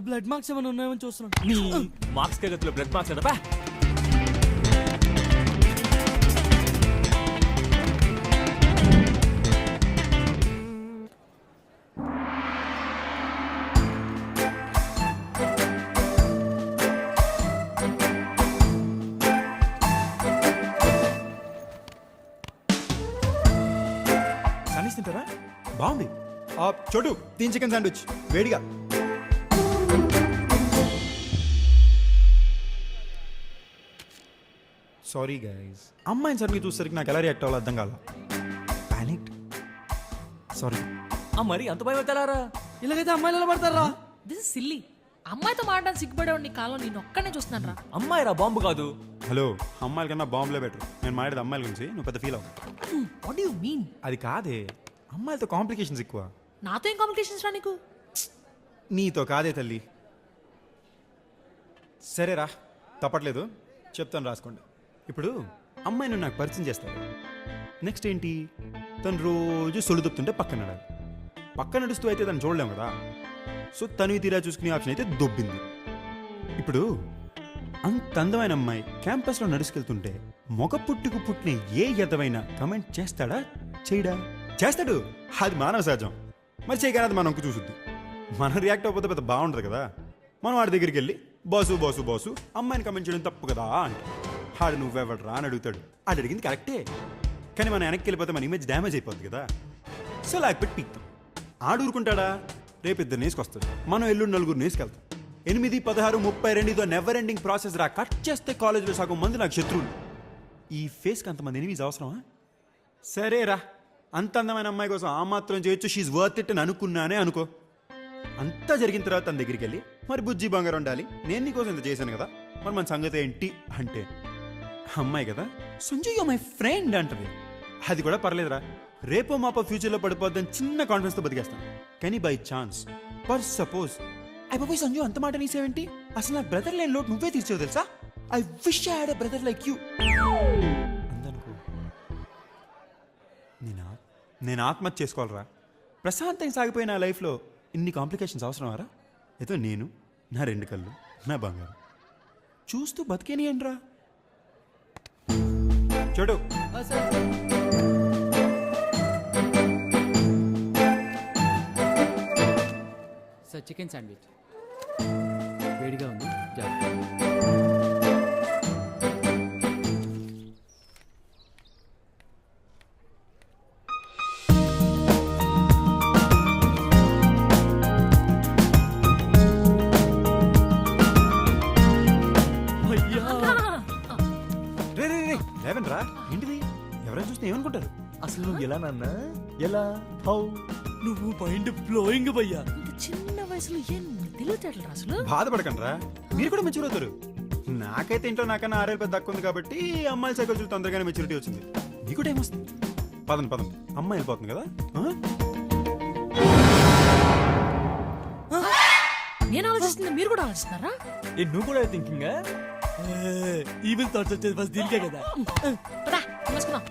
Blood marks ఏమైనా ఉన్నాయని చూస్తున్నాను. మార్క్స్ గతిలో బ్లడ్ మార్క్స్ కదా. తింటారా? బాగుంది. చోటు 3 చికెన్ శాండ్విచ్ వేడిగా. సారీ గైస్, అమ్మాయిని సరిగ్గా చూసేసరికి నాకు ఎలా రియాక్ట్ అవ్వాలో అర్థం కాల. పానిక్. సారీ. మరి అంత భయం ఎత్తారా? ఇలాగైతే అమ్మాయిలు ఎలా పడతారా? This is silly. అమ్మాయితో మాట్లాడి సిగ్గుపడేవాడు నీ కాలం నేను ఒక్కనే చూస్తున్నాను రా. అమ్మాయి రా, బాంబు కాదు. హలో, అమ్మాయిల కన్నా బాంబులే బెటర్. నేను మాట్లాడేది అమ్మాయిల గురించి, నువ్వు పెద్ద ఫీల్ అవ్వు. What do you mean? అది కాదే, అమ్మాయిలతో కాంప్లికేషన్స్ ఎక్కువ. నాతో ఏం కాంప్లికేషన్స్ రా నీకు? నీతో కాదే తల్లి. సరేరా, తప్పట్లేదు, చెప్తాను రాసుకోండి. ఇప్పుడు అమ్మాయిని నాకు పరిచయం చేస్తాడు. నెక్స్ట్ ఏంటి, తను రోజు సొల్లు తప్పుతుంటే పక్కన నడాలి. పక్కన నడుస్తూ అయితే తను చూడలేము కదా. సో తను తీరా చూసుకునే ఆప్షన్ అయితే దొబ్బింది. ఇప్పుడు అంత అందమైన అమ్మాయి క్యాంపస్లో నడుచుకెళ్తుంటే మొగ పుట్టుకు పుట్టిన ఏ ఎదవైనా కమెంట్ చేస్తాడా? చేయడా? చేస్తాడు. అది మానవ సహజం. మరి చేయగానే అది మనం చూసుద్ది. మనం రియాక్ట్ అవ్వకపోతే పెద్ద బాగుంటుంది కదా. మనం వాడి దగ్గరికి వెళ్ళి బాసు బాసు బాసు అమ్మాయిని కమెంట్ చేయడం తప్పు కదా అంటే ఆడు నువ్వెవడరా అని అడుగుతాడు. ఆడు అడిగింది కరెక్టే, కానీ మనం వెనక్కి వెళ్ళిపోతే మన ఇమేజ్ డ్యామేజ్ అయిపోద్ది కదా. సో లాక్పెట్టి పీక్తాం. ఆడు ఊరుకుంటాడా? రేపు 2 నేసుకొస్తాడు, మనం ఎల్లుండి 4 నేసుకెళ్తాం. 8, 16, 32 ఇదో నెవర్ ఎండింగ్ ప్రాసెస్ రా. కట్ చేస్తే కాలేజ్లో సగం మంది నాకు శత్రువులు. ఈ ఫేస్కి అంతమంది ఎనిమిస్ అవసరమా? సరేరా, అంత అందమైన అమ్మాయి కోసం ఆ మాత్రం చేయొచ్చు, షీఈ్ వర్త్ ఇట్ అని అనుకున్నానే అనుకో. అంతా జరిగిన తర్వాత తన దగ్గరికి వెళ్ళి మరి బుజ్జి బంగారం ఉండాలి, నేను నీకోసం ఇంత చేశాను కదా, మరి మన సంగతి ఏంటి అంటే అమ్మాయి కదా సంజయ్ యు మై ఫ్రెండ్ అంటది. అది కూడా పర్లేదురా, రేపో మాపో ఫ్యూచర్లో పడిపోద్దని చిన్న కాన్ఫిడెన్స్తో బతికేస్తాను. కానీ బై ఛాన్స్ పర్ సపోజ్ అయిపోయి సంజయ్ అంత మాట నీసేవేంటి, అసలు నా బ్రదర్ లేని లోటు నువ్వే తీర్చావు తెలుసా, I wish I had a brother like you అందనుకో. నేను ఆత్మహత్య చేసుకోవాలరా. ప్రశాంతంగా సాగిపోయిన నా లైఫ్లో ఇన్ని కాంప్లికేషన్స్ అవసరమారా? ఏదో నేను, నా 2 కళ్ళు, నా బంగారం చూస్తూ బతికేనియండి రా. చూడు సార్, చికెన్ శాండ్విచ్ వేడిగా ఉంది. లేవనరా, ఏంటిది? ఎవరైనా చూస్తే ఏమనుకుంటారు? అసలు నువ్వు ఎలా నాన్న, ఎలా హౌ? నువ్వు మైండ్ బ్లోయింగ్ భయ్యా. ఇంత చిన్న వయసులో ఏం తెలియటట్లు రా అసలు. బాధపడకండి రా, మీరు కూడా మెచ్యూర్ అవుతారు. నాకైతే ఇంట్లో నాకన్నా 6 ఏళ్ళు పెద్ద తక్కువ ఉంది కాబట్టి అమ్మాయిల సైకిల్ చూసి తొందరగానే మెచ్యూరిటీ వచ్చింది. మీకు కూడా ఏమొస్తుంది? పదండి, అమ్మాయి వెళ్ళిపోతుంది కదా. నేను ఆలోచిస్తుంది మీరు కూడా ఆలోచిస్తున్నారా? నువ్వు కూడా థింకింగ్ ఈవిల్ థాట్స్ వచ్చేది ఫస్ట్ దీనికే కదా. పదా, నమస్కారం.